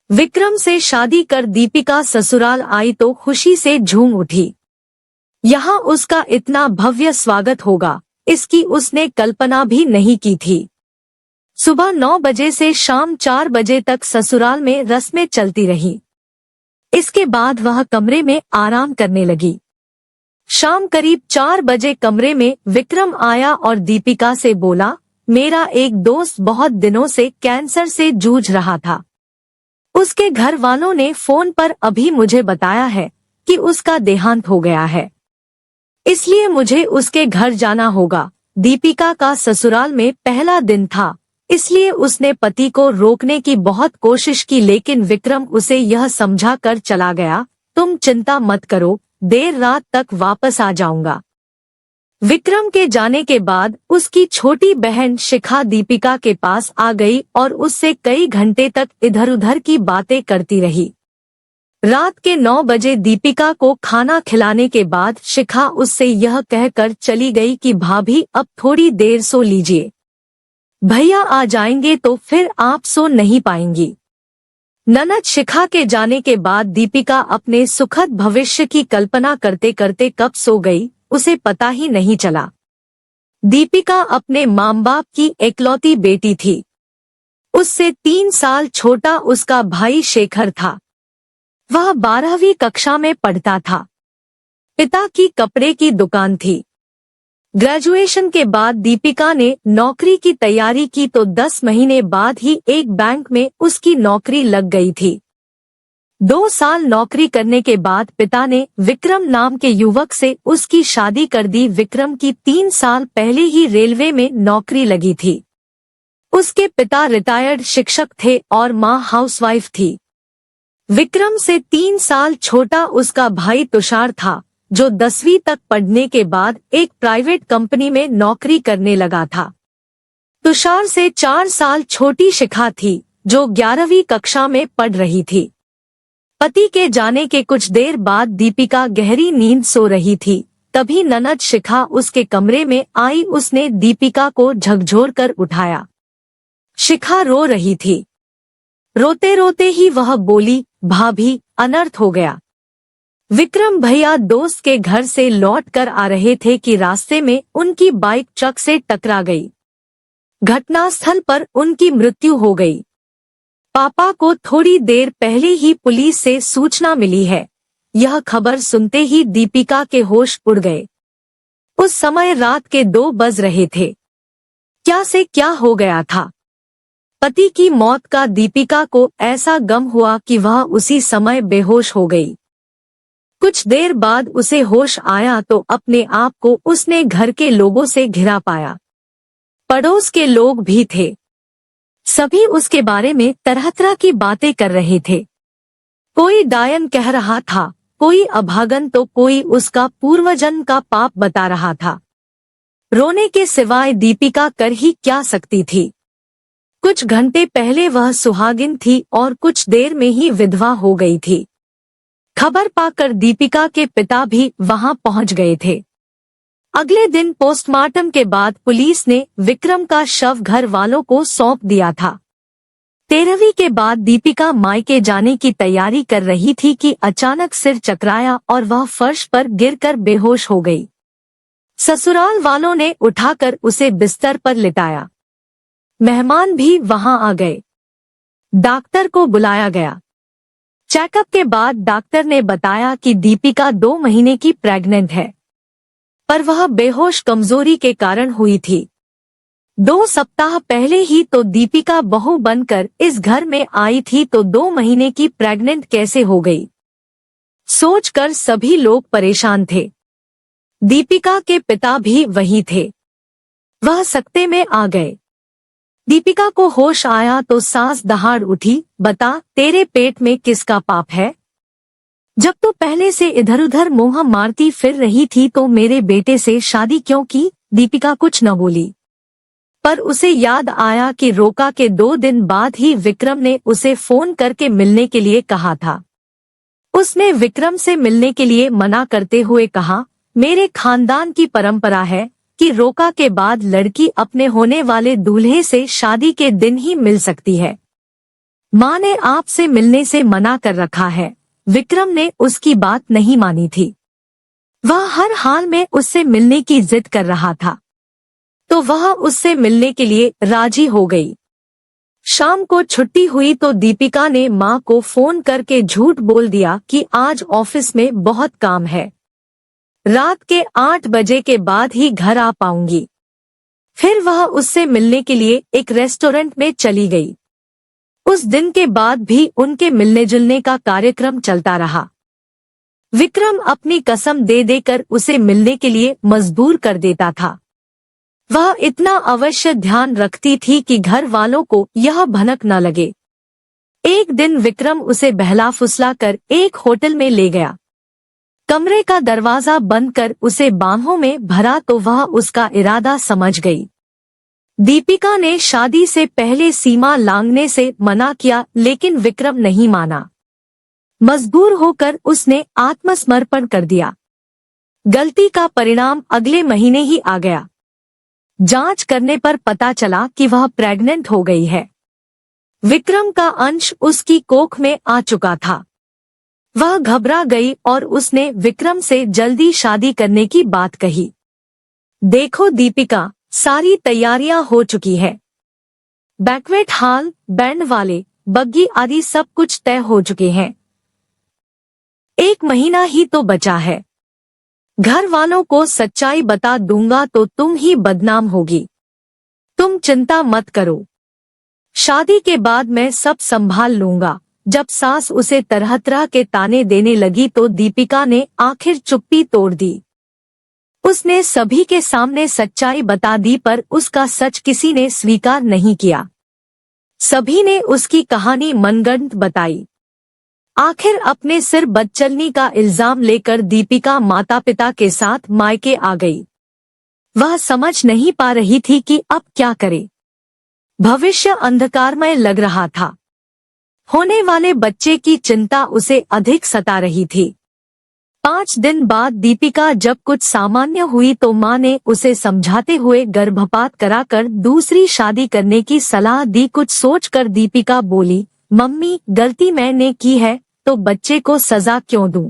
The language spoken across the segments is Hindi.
विक्रम से शादी कर दीपिका ससुराल आई तो खुशी से झूम उठी। यहाँ उसका इतना भव्य स्वागत होगा, इसकी उसने कल्पना भी नहीं की थी। सुबह 9 बजे से शाम 4 बजे तक ससुराल में रस्में चलती रही। इसके बाद वह कमरे में आराम करने लगी। शाम करीब 4 बजे कमरे में विक्रम आया और दीपिका से बोला, मेरा एक दोस्त बहुत दिनों से कैंसर से जूझ रहा था। उसके घर वालों ने फोन पर अभी मुझे बताया है कि उसका देहांत हो गया है, इसलिए मुझे उसके घर जाना होगा। दीपिका का ससुराल में पहला दिन था, इसलिए उसने पति को रोकने की बहुत कोशिश की, लेकिन विक्रम उसे यह समझा कर चला गया, तुम चिंता मत करो, देर रात तक वापस आ जाऊंगा। विक्रम के जाने के बाद उसकी छोटी बहन शिखा दीपिका के पास आ गई और उससे कई घंटे तक इधर उधर की बातें करती रही। रात के 9 बजे दीपिका को खाना खिलाने के बाद शिखा उससे यह कहकर चली गई कि भाभी अब थोड़ी देर सो लीजिए, भैया आ जाएंगे तो फिर आप सो नहीं पाएंगी। ननद शिखा के जाने के बाद दीपिका अपने सुखद भविष्य की कल्पना करते करते कब सो गई, उसे पता ही नहीं चला। दीपिका अपने माँ बाप की इकलौती बेटी थी। उससे 3 साल छोटा उसका भाई शेखर था। वह 12वीं कक्षा में पढ़ता था। पिता की कपड़े की दुकान थी। ग्रेजुएशन के बाद दीपिका ने नौकरी की तैयारी की तो 10 महीने बाद ही एक बैंक में उसकी नौकरी लग गई थी। 2 साल नौकरी करने के बाद पिता ने विक्रम नाम के युवक से उसकी शादी कर दी। विक्रम की 3 साल पहले ही रेलवे में नौकरी लगी थी। उसके पिता रिटायर्ड शिक्षक थे और मां हाउसवाइफ थी। विक्रम से 3 साल छोटा उसका भाई तुषार था, जो 10वीं तक पढ़ने के बाद एक प्राइवेट कंपनी में नौकरी करने लगा था। तुषार से 4 साल छोटी शिखा थी, जो 11वीं कक्षा में पढ़ रही थी। पति के जाने के कुछ देर बाद दीपिका गहरी नींद सो रही थी, तभी ननद शिखा उसके कमरे में आई। उसने दीपिका को झकझोर कर उठाया। शिखा रो रही थी। रोते रोते ही वह बोली, भाभी अनर्थ हो गया। विक्रम भैया दोस्त के घर से लौट कर आ रहे थे कि रास्ते में उनकी बाइक ट्रक से टकरा गई। घटनास्थल पर उनकी मृत्यु हो गई। पापा को थोड़ी देर पहले ही पुलिस से सूचना मिली है। यह खबर सुनते ही दीपिका के होश उड़ गए। उस समय रात के 2 बज रहे थे। क्या से क्या हो गया था। पति की मौत का दीपिका को ऐसा गम हुआ कि वह उसी समय बेहोश हो गई। कुछ देर बाद उसे होश आया तो अपने आप को उसने घर के लोगों से घिरा पाया। पड़ोस के लोग भी थे। सभी उसके बारे में तरह तरह की बातें कर रहे थे। कोई डायन कह रहा था, कोई अभागन तो कोई उसका पूर्वजन्म का पाप बता रहा था। रोने के सिवाय दीपिका कर ही क्या सकती थी। कुछ घंटे पहले वह सुहागिन थी और कुछ देर में ही विधवा हो गई थी। खबर पाकर दीपिका के पिता भी वहां पहुंच गए थे। अगले दिन पोस्टमार्टम के बाद पुलिस ने विक्रम का शव घर वालों को सौंप दिया था। 13वीं के बाद दीपिका मायके जाने की तैयारी कर रही थी कि अचानक सिर चकराया और वह फर्श पर गिरकर बेहोश हो गई। ससुराल वालों ने उठाकर उसे बिस्तर पर लिटाया। मेहमान भी वहां आ गए। डॉक्टर को बुलाया गया। चेकअप के बाद डॉक्टर ने बताया कि दीपिका 2 महीने की प्रेग्नेंट है, पर वह बेहोश कमजोरी के कारण हुई थी। 2 सप्ताह पहले ही तो दीपिका बहू बनकर इस घर में आई थी, तो 2 महीने की प्रेग्नेंट कैसे हो गई। सोचकर सभी लोग परेशान थे। दीपिका के पिता भी वही थे। वह सकते में आ गए। दीपिका को होश आया तो सांस दहाड़ उठी। बता, तेरे पेट में किसका पाप है। जब तो पहले से इधर उधर मुंह मारती फिर रही थी तो मेरे बेटे से शादी क्यों की। दीपिका कुछ न बोली, पर उसे याद आया कि रोका के 2 दिन बाद ही विक्रम ने उसे फोन करके मिलने के लिए कहा था। उसने विक्रम से मिलने के लिए मना करते हुए कहा, मेरे खानदान की परंपरा है कि रोका के बाद लड़की अपने होने वाले दूल्हे से शादी के दिन ही मिल सकती है। माँ ने आपसे मिलने से मना कर रखा है। विक्रम ने उसकी बात नहीं मानी थी। वह हर हाल में उससे मिलने की जिद कर रहा था, तो वह उससे मिलने के लिए राजी हो गई। शाम को छुट्टी हुई तो दीपिका ने माँ को फोन करके झूठ बोल दिया कि आज ऑफिस में बहुत काम है, रात के 8 बजे के बाद ही घर आ पाऊंगी। फिर वह उससे मिलने के लिए एक रेस्टोरेंट में चली गई। उस दिन के बाद भी उनके मिलने जुलने का कार्यक्रम चलता रहा। विक्रम अपनी कसम दे देकर उसे मिलने के लिए मजबूर कर देता था। वह इतना अवश्य ध्यान रखती थी कि घर वालों को यह भनक न लगे। एक दिन विक्रम उसे बहला फुसला कर एक होटल में ले गया। कमरे का दरवाजा बंद कर उसे बाहों में भरा तो वह उसका इरादा समझ गई। दीपिका ने शादी से पहले सीमा लांघने से मना किया, लेकिन विक्रम नहीं माना। मजबूर होकर उसने आत्मसमर्पण कर दिया। गलती का परिणाम अगले महीने ही आ गया। जांच करने पर पता चला कि वह प्रेग्नेंट हो गई है। विक्रम का अंश उसकी कोख में आ चुका था। वह घबरा गई और उसने विक्रम से जल्दी शादी करने की बात कही। देखो दीपिका, सारी तैयारियां हो चुकी है। बैंक्वेट हॉल, बैंड वाले, बग्गी आदि सब कुछ तय हो चुके हैं। 1 महीना ही तो बचा है। घर वालों को सच्चाई बता दूंगा तो तुम ही बदनाम होगी। तुम चिंता मत करो, शादी के बाद मैं सब संभाल लूंगा। जब सास उसे तरह तरह के ताने देने लगी तो दीपिका ने आखिर चुप्पी तोड़ दी। उसने सभी के सामने सच्चाई बता दी, पर उसका सच किसी ने स्वीकार नहीं किया। सभी ने उसकी कहानी मनगढ़ंत बताई। आखिर अपने सिर बदचलनी का इल्जाम लेकर दीपिका माता पिता के साथ मायके आ गई। वह समझ नहीं पा रही थी कि अब क्या करे। भविष्य अंधकारमय लग रहा था। होने वाले बच्चे की चिंता उसे अधिक सता रही थी। 5 दिन बाद दीपिका जब कुछ सामान्य हुई तो माँ ने उसे समझाते हुए गर्भपात कराकर दूसरी शादी करने की सलाह दी। कुछ सोचकर दीपिका बोली, मम्मी, गलती मैंने की है तो बच्चे को सजा क्यों दूं?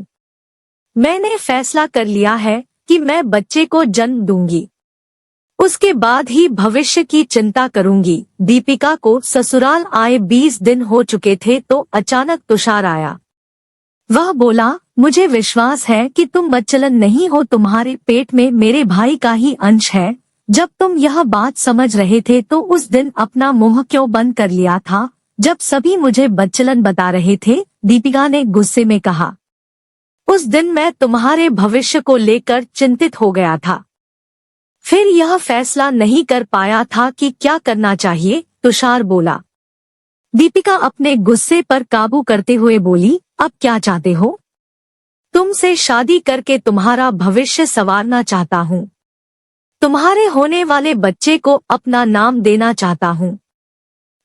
मैंने फैसला कर लिया है कि मैं बच्चे को जन्म दूंगी, उसके बाद ही भविष्य की चिंता करूंगी। दीपिका को ससुराल आए 20 दिन हो चुके थे तो अचानक तुषार आया। वह बोला, मुझे विश्वास है कि तुम बदचलन नहीं हो, तुम्हारे पेट में मेरे भाई का ही अंश है। जब तुम यह बात समझ रहे थे तो उस दिन अपना मुंह क्यों बंद कर लिया था जब सभी मुझे बदचलन बता रहे थे? दीपिका ने गुस्से में कहा। उस दिन मैं तुम्हारे भविष्य को लेकर चिंतित हो गया था, फिर यह फैसला नहीं कर पाया था कि क्या करना चाहिए, तुषार बोला। दीपिका अपने गुस्से पर काबू करते हुए बोली, अब क्या चाहते हो? तुमसे शादी करके तुम्हारा भविष्य संवारना चाहता हूँ। तुम्हारे होने वाले बच्चे को अपना नाम देना चाहता हूँ।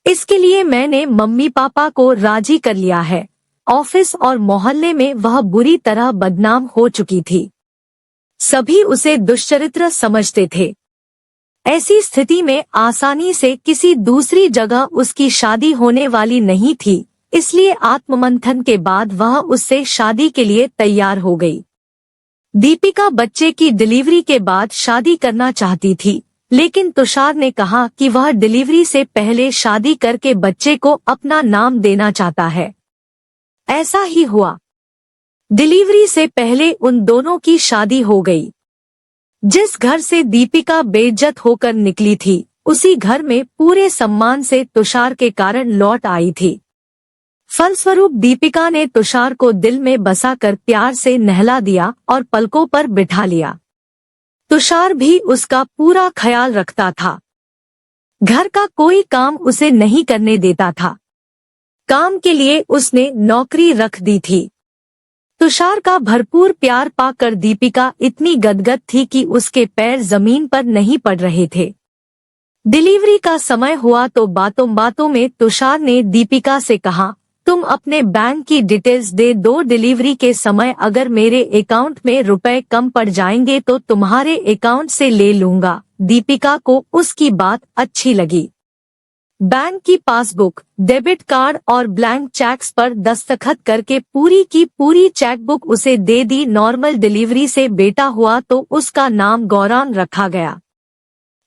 इसके लिए मैंने मम्मी पापा को राजी कर लिया है। ऑफिस और मोहल्ले में वह बुरी तरह बदनाम हो चुकी थी। सभी उसे दुष्चरित्र समझते थे। ऐसी स्थिति में आसानी से किसी दूसरी जगह उसकी शादी होने वाली नहीं थी, इसलिए आत्ममंथन के बाद वह उससे शादी के लिए तैयार हो गई। दीपिका बच्चे की डिलीवरी के बाद शादी करना चाहती थी, लेकिन तुषार ने कहा कि वह डिलीवरी से पहले शादी करके बच्चे को अपना नाम देना चाहता है। ऐसा ही हुआ। डिलीवरी से पहले उन दोनों की शादी हो गई। जिस घर से दीपिका बेइज्जत होकर निकली थी, उसी घर में पूरे सम्मान से तुषार के कारण लौट आई थी। फलस्वरूप दीपिका ने तुषार को दिल में बसाकर प्यार से नहला दिया और पलकों पर बिठा लिया। तुषार भी उसका पूरा ख्याल रखता था। घर का कोई काम उसे नहीं करने देता था। काम के लिए उसने नौकरी रख दी थी। तुषार का भरपूर प्यार पाकर दीपिका इतनी गदगद थी कि उसके पैर जमीन पर नहीं पड़ रहे थे। डिलीवरी का समय हुआ तो बातों बातों में तुषार ने दीपिका से कहा, तुम अपने बैंक की डिटेल्स दे दो। डिलीवरी के समय अगर मेरे अकाउंट में रुपए कम पड़ जाएंगे तो तुम्हारे अकाउंट से ले लूंगा। दीपिका को उसकी बात अच्छी लगी। बैंक की पासबुक, डेबिट कार्ड और ब्लैंक चेक्स पर दस्तखत करके पूरी की पूरी चेकबुक उसे दे दी। नॉर्मल डिलीवरी से बेटा हुआ तो उसका नाम गौरांग रखा गया।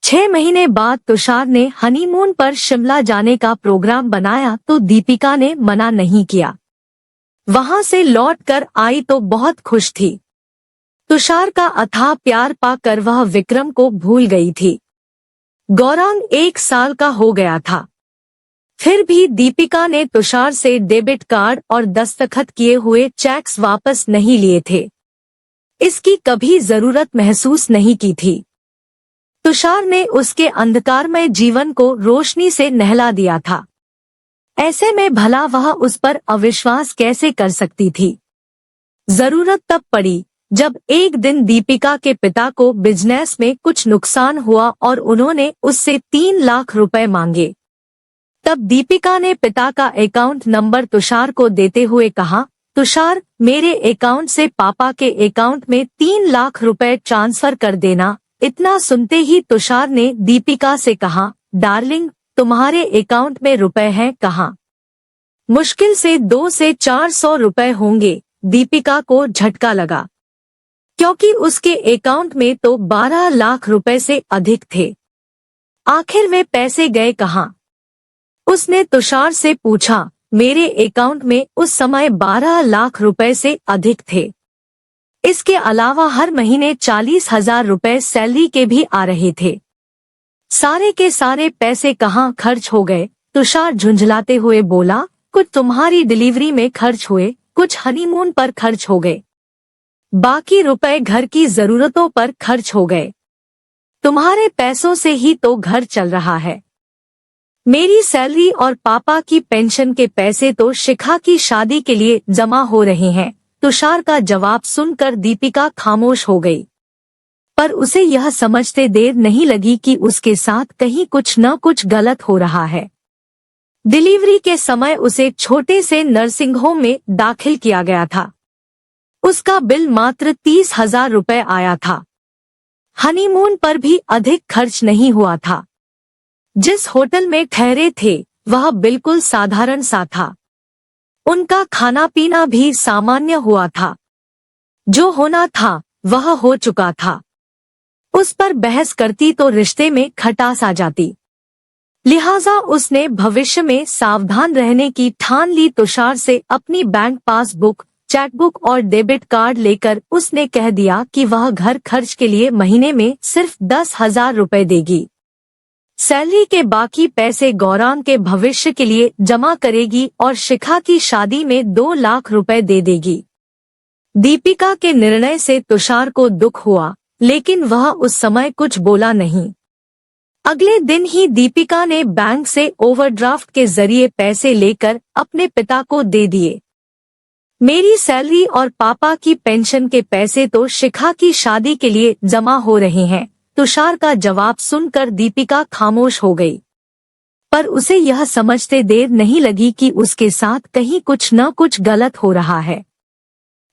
6 महीने बाद तुषार ने हनीमून पर शिमला जाने का प्रोग्राम बनाया तो दीपिका ने मना नहीं किया। वहां से लौटकर आई तो बहुत खुश थी। तुषार का अथाह प्यार पाकर वह विक्रम को भूल गई थी। गौरांग 1 साल का हो गया था। फिर भी दीपिका ने तुषार से डेबिट कार्ड और दस्तखत किए हुए चेक्स वापस नहीं लिए थे। इसकी कभी जरूरत महसूस नहीं की थी। तुषार ने उसके अंधकारमय जीवन को रोशनी से नहला दिया था। ऐसे में भला वह उस पर अविश्वास कैसे कर सकती थी। जरूरत तब पड़ी जब एक दिन दीपिका के पिता को बिजनेस में कुछ नुकसान हुआ और उन्होंने उससे 3 लाख रुपए मांगे। तब दीपिका ने पिता का अकाउंट नंबर तुषार को देते हुए कहा, तुषार, मेरे अकाउंट से पापा के अकाउंट में 3 लाख रुपए ट्रांसफर कर देना। इतना सुनते ही तुषार ने दीपिका से कहा, डार्लिंग, तुम्हारे अकाउंट में रुपए हैं कहाँ? मुश्किल से 200 से 400 रुपए होंगे। दीपिका को झटका लगा, क्योंकि उसके अकाउंट में तो 12 लाख रुपए से अधिक थे। आखिर वे पैसे गए कहाँ? उसने तुषार से पूछा। मेरे अकाउंट में उस समय 12 लाख रुपए से अधिक थे। इसके अलावा हर महीने 40,000 रुपए सैलरी के भी आ रहे थे। सारे के सारे पैसे कहाँ खर्च हो गए? तुषार झुंझलाते हुए बोला, कुछ तुम्हारी डिलीवरी में खर्च हुए, कुछ हनीमून पर खर्च हो गए, बाकी रुपए घर की जरूरतों पर खर्च हो गए। तुम्हारे पैसों से ही तो घर चल रहा है। मेरी सैलरी और पापा की पेंशन के पैसे तो शिखा की शादी के लिए जमा हो रहे हैं। तुषार का जवाब सुनकर दीपिका खामोश हो गई, पर उसे यह समझते देर नहीं लगी कि उसके साथ कहीं कुछ न कुछ गलत हो रहा है। डिलीवरी के समय उसे छोटे से नर्सिंग होम में दाखिल किया गया था। उसका बिल मात्र 30,000 रुपए आया था। हनीमून पर भी अधिक खर्च नहीं हुआ था। जिस होटल में ठहरे थे वह बिल्कुल साधारण सा था। उनका खाना पीना भी सामान्य हुआ था। जो होना था वह हो चुका था। उस पर बहस करती तो रिश्ते में खटास आ जाती। लिहाजा उसने भविष्य में सावधान रहने की ठान ली। तुषार से अपनी बैंक पासबुक, चेकबुक और डेबिट कार्ड लेकर उसने कह दिया कि वह घर खर्च के लिए महीने में सिर्फ 10,000 रुपए देगी। सैलरी के बाकी पैसे गौरांग के भविष्य के लिए जमा करेगी और शिखा की शादी में 2 लाख रुपए दे देगी। दीपिका के निर्णय से तुषार को दुख हुआ, लेकिन वह उस समय कुछ बोला नहीं। अगले दिन ही दीपिका ने बैंक से ओवरड्राफ्ट के जरिए पैसे लेकर अपने पिता को दे दिए। मेरी सैलरी और पापा की पेंशन के पैसे तो शिखा की शादी के लिए जमा हो रहे हैं। तुषार का जवाब सुनकर दीपिका खामोश हो गई, पर उसे यह समझते देर नहीं लगी कि उसके साथ कहीं कुछ न कुछ गलत हो रहा है।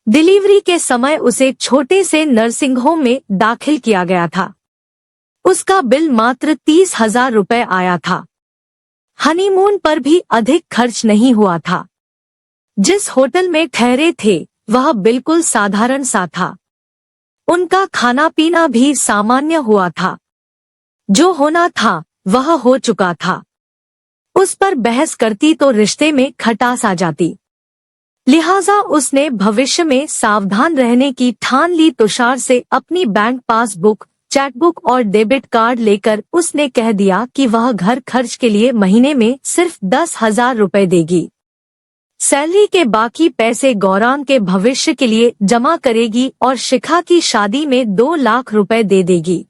डिलीवरी के समय उसे छोटे से नर्सिंग होम में दाखिल किया गया था। उसका बिल मात्र 30,000 रुपए आया था। हनीमून पर भी अधिक खर्च नहीं हुआ था। जिस होटल में ठहरे थे वह बिल्कुल साधारण सा था। उनका खाना पीना भी सामान्य हुआ था। जो होना था वह हो चुका था। उस पर बहस करती तो रिश्ते में खटास आ जाती। लिहाजा उसने भविष्य में सावधान रहने की ठान ली। तुषार से अपनी बैंक पासबुक, चेकबुक और डेबिट कार्ड लेकर उसने कह दिया कि वह घर खर्च के लिए महीने में सिर्फ 10,000 रुपए देगी। सैलरी के बाकी पैसे गौरांग के भविष्य के लिए जमा करेगी और शिखा की शादी में 2 लाख रुपए दे देगी।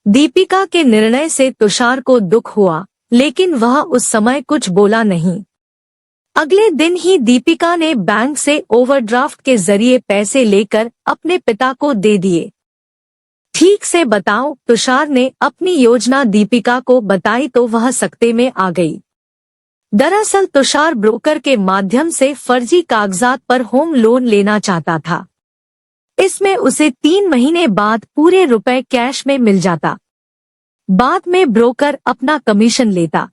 दीपिका के निर्णय से तुषार को दुख हुआ, लेकिन वह उस समय कुछ बोला नहीं। अगले दिन ही दीपिका ने बैंक से ओवरड्राफ्ट के जरिए पैसे लेकर अपने पिता को दे दिए। ठीक से बताओ, तुषार ने अपनी योजना दीपिका को बताई तो वह सकते में आ गई। दरअसल तुषार ब्रोकर के माध्यम से फर्जी कागजात पर होम लोन लेना चाहता था। इसमें उसे 3 महीने बाद पूरे रुपए कैश में मिल जाता। बाद में ब्रोकर अपना कमीशन लेता।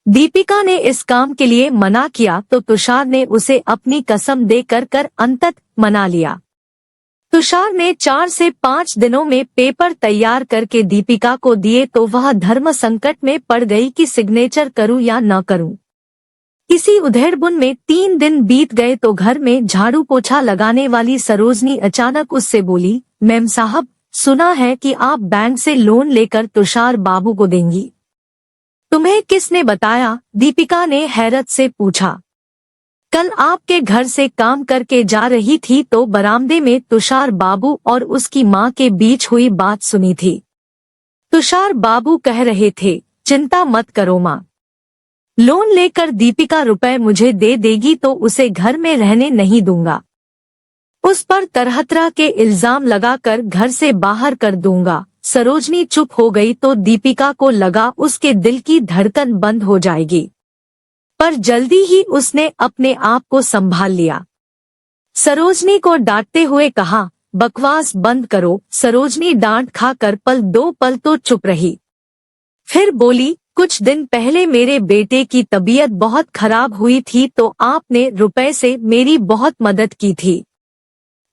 दीपिका ने इस काम के लिए मना किया तो तुषार ने उसे अपनी कसम देकर अंततः मना लिया। तुषार ने 4 से 5 दिनों में पेपर तैयार करके दीपिका को दिए तो वह धर्म संकट में पड़ गई कि सिग्नेचर करूं या न करूं। इसी उधेड़बुन में 3 दिन बीत गए तो घर में झाड़ू पोछा लगाने वाली सरोजनी अचानक उससे बोली, मैम साहब, सुना है कि आप बैंक से लोन लेकर तुषार बाबू को देंगी। तुम्हें किसने बताया? दीपिका ने हैरत से पूछा। कल आपके घर से काम करके जा रही थी तो बरामदे में तुषार बाबू और उसकी मां के बीच हुई बात सुनी थी। तुषार बाबू कह रहे थे, चिंता मत करो मां, लोन लेकर दीपिका रुपए मुझे दे देगी तो उसे घर में रहने नहीं दूंगा, उस पर तरह तरह के इल्जाम लगाकर घर से बाहर कर दूंगा। सरोजनी चुप हो गई तो दीपिका को लगा उसके दिल की धड़कन बंद हो जाएगी, पर जल्दी ही उसने अपने आप को संभाल लिया। सरोजनी को डांटते हुए कहा, बकवास बंद करो। सरोजनी डांट खाकर दो पल तो चुप रही, फिर बोली, कुछ दिन पहले मेरे बेटे की तबीयत बहुत खराब हुई थी तो आपने रुपए से मेरी बहुत मदद की थी,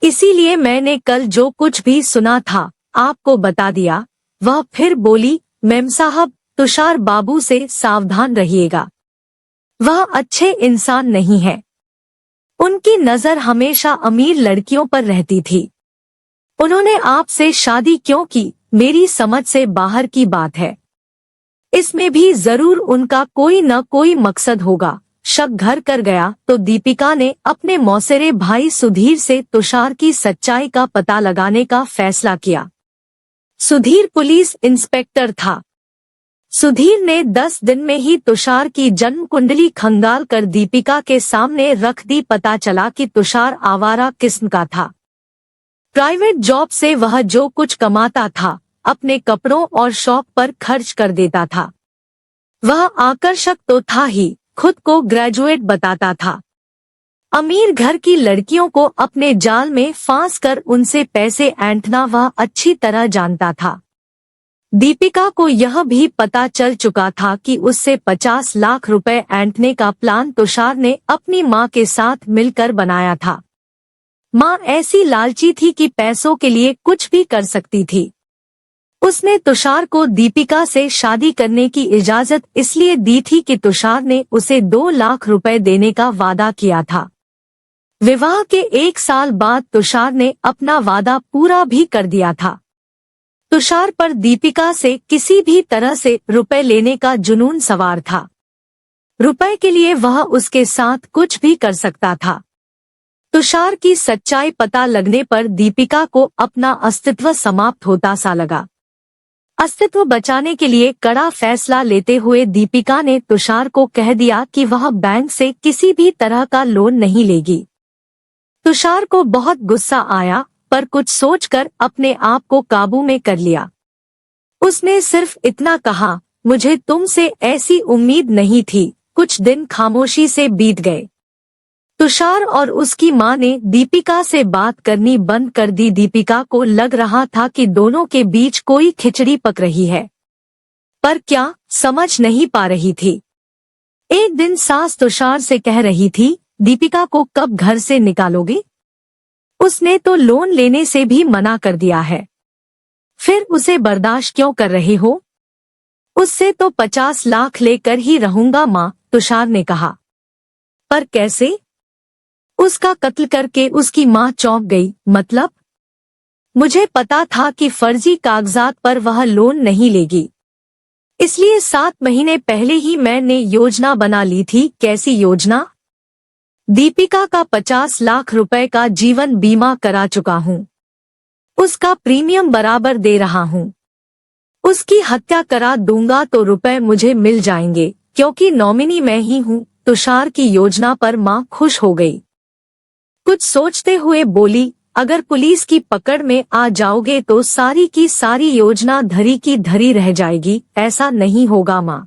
इसीलिए मैंने कल जो कुछ भी सुना था आपको बता दिया। वह फिर बोली, मैम साहब, तुषार बाबू से सावधान रहिएगा, वह अच्छे इंसान नहीं है, उनकी नजर हमेशा अमीर लड़कियों पर रहती थी। उन्होंने आपसे शादी क्यों की, मेरी समझ से बाहर की बात है, इसमें भी जरूर उनका कोई न कोई मकसद होगा। शक घर कर गया तो दीपिका ने अपने मौसेरे भाई सुधीर से तुषार की सच्चाई का पता लगाने का फैसला किया। सुधीर पुलिस इंस्पेक्टर था। सुधीर ने 10 दिन में ही तुषार की जन्म कुंडली खंगाल कर दीपिका के सामने रख दी। पता चला कि तुषार आवारा किस्म का था। प्राइवेट जॉब से वह जो कुछ कमाता था अपने कपड़ों और शौक पर खर्च कर देता था। वह आकर्षक तो था ही, खुद को ग्रेजुएट बताता था। अमीर घर की लड़कियों को अपने जाल में फांस कर उनसे पैसे ऐंठना वह अच्छी तरह जानता था। दीपिका को यह भी पता चल चुका था कि उससे 50 लाख रुपए ऐंठने का प्लान तुषार ने अपनी मां के साथ मिलकर बनाया था। मां ऐसी लालची थी कि पैसों के लिए कुछ भी कर सकती थी। उसने तुषार को दीपिका से शादी करने की इजाजत इसलिए दी थी कि तुषार ने उसे 2 लाख रुपए देने का वादा किया था। विवाह के 1 साल बाद तुषार ने अपना वादा पूरा भी कर दिया था। तुषार पर दीपिका से किसी भी तरह से रुपए लेने का जुनून सवार था। रुपए के लिए वह उसके साथ कुछ भी कर सकता था। तुषार की सच्चाई पता लगने पर दीपिका को अपना अस्तित्व समाप्त होता सा लगा। अस्तित्व बचाने के लिए कड़ा फैसला लेते हुए दीपिका ने तुषार को कह दिया कि वह बैंक से किसी भी तरह का लोन नहीं लेगी। तुषार को बहुत गुस्सा आया, पर कुछ सोचकर अपने आप को काबू में कर लिया। उसने सिर्फ इतना कहा, मुझे तुमसे ऐसी उम्मीद नहीं थी। कुछ दिन खामोशी से बीत गए। तुषार और उसकी मां ने दीपिका से बात करनी बंद कर दी। दीपिका को लग रहा था कि दोनों के बीच कोई खिचड़ी पक रही है, पर क्या समझ नहीं पा रही थी। एक दिन सास तुषार से कह रही थी, दीपिका को कब घर से निकालोगे? उसने तो लोन लेने से भी मना कर दिया है, फिर उसे बर्दाश्त क्यों कर रहे हो? उससे तो 50 लाख लेकर ही रहूंगा मां, तुषार ने कहा। पर कैसे? उसका कत्ल करके? उसकी मां चौंक गई। मतलब? मुझे पता था कि फर्जी कागजात पर वह लोन नहीं लेगी, इसलिए 7 महीने पहले ही मैंने योजना बना ली थी। कैसी योजना? दीपिका का 50 लाख रुपए का जीवन बीमा करा चुका हूँ, उसका प्रीमियम बराबर दे रहा हूँ। उसकी हत्या करा दूंगा तो रुपए मुझे मिल जाएंगे, क्योंकि नॉमिनी मैं ही हूँ। तुषार की योजना पर मां खुश हो गई। कुछ सोचते हुए बोली, अगर पुलिस की पकड़ में आ जाओगे तो सारी की सारी योजना धरी की धरी रह जाएगी। ऐसा नहीं होगा मां,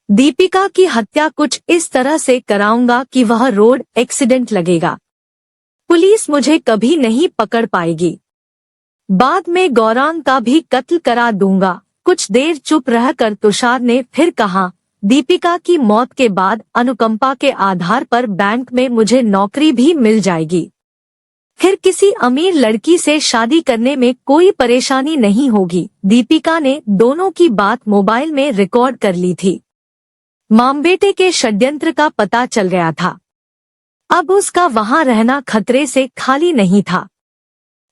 दीपिका की हत्या कुछ इस तरह से कराऊंगा कि वह रोड एक्सीडेंट लगेगा, पुलिस मुझे कभी नहीं पकड़ पाएगी। बाद में गौरांग का भी कत्ल करा दूंगा। कुछ देर चुप रहकर तुषार ने फिर कहा, दीपिका की मौत के बाद अनुकंपा के आधार पर बैंक में मुझे नौकरी भी मिल जाएगी। फिर किसी अमीर लड़की से शादी करने में कोई परेशानी नहीं होगी। दीपिका ने दोनों की बात मोबाइल में रिकॉर्ड कर ली थी। मां बेटे के षड्यंत्र का पता चल गया था। अब उसका वहां रहना खतरे से खाली नहीं था।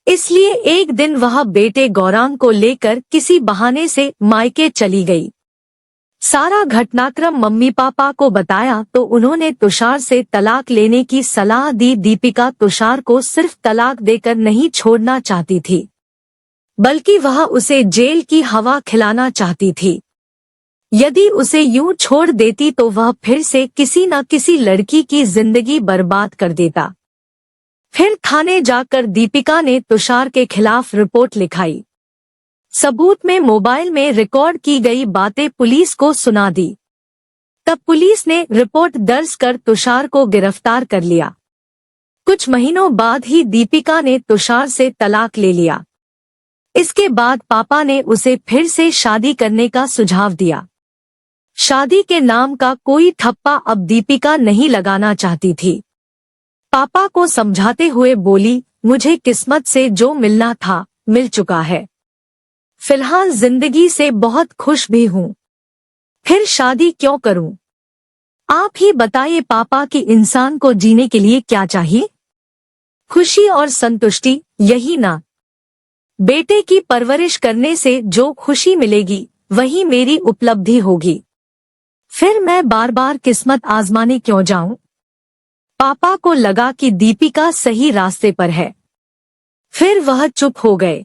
इसलिए एक दिन वह बेटे गौरांग को लेकर किसी बहाने से मायके चली गई। सारा घटनाक्रम मम्मी पापा को बताया तो उन्होंने तुषार से तलाक लेने की सलाह दी। दीपिका तुषार को सिर्फ तलाक देकर नहीं छोड़ना चाहती थी, बल्कि वह उसे जेल की हवा खिलाना चाहती थी। यदि उसे यूं छोड़ देती तो वह फिर से किसी न किसी लड़की की जिंदगी बर्बाद कर देता। फिर थाने जाकर दीपिका ने तुषार के खिलाफ रिपोर्ट लिखाई। सबूत में मोबाइल में रिकॉर्ड की गई बातें पुलिस को सुना दी। तब पुलिस ने रिपोर्ट दर्ज कर तुषार को गिरफ्तार कर लिया। कुछ महीनों बाद ही दीपिका ने तुषार से तलाक ले लिया। इसके बाद पापा ने उसे फिर से शादी करने का सुझाव दिया। शादी के नाम का कोई ठप्पा अब दीपिका नहीं लगाना चाहती थी। पापा को समझाते हुए बोली, मुझे किस्मत से जो मिलना था मिल चुका है। फिलहाल जिंदगी से बहुत खुश भी हूँ। फिर शादी क्यों करूँ? आप ही बताइए पापा कि इंसान को जीने के लिए क्या चाहिए? खुशी और संतुष्टि, यही ना? बेटे की परवरिश करने से जो खुशी मिलेगी वही मेरी उपलब्धि होगी। फिर मैं बार बार किस्मत आजमाने क्यों जाऊं? पापा को लगा कि दीपिका सही रास्ते पर है। फिर वह चुप हो गए।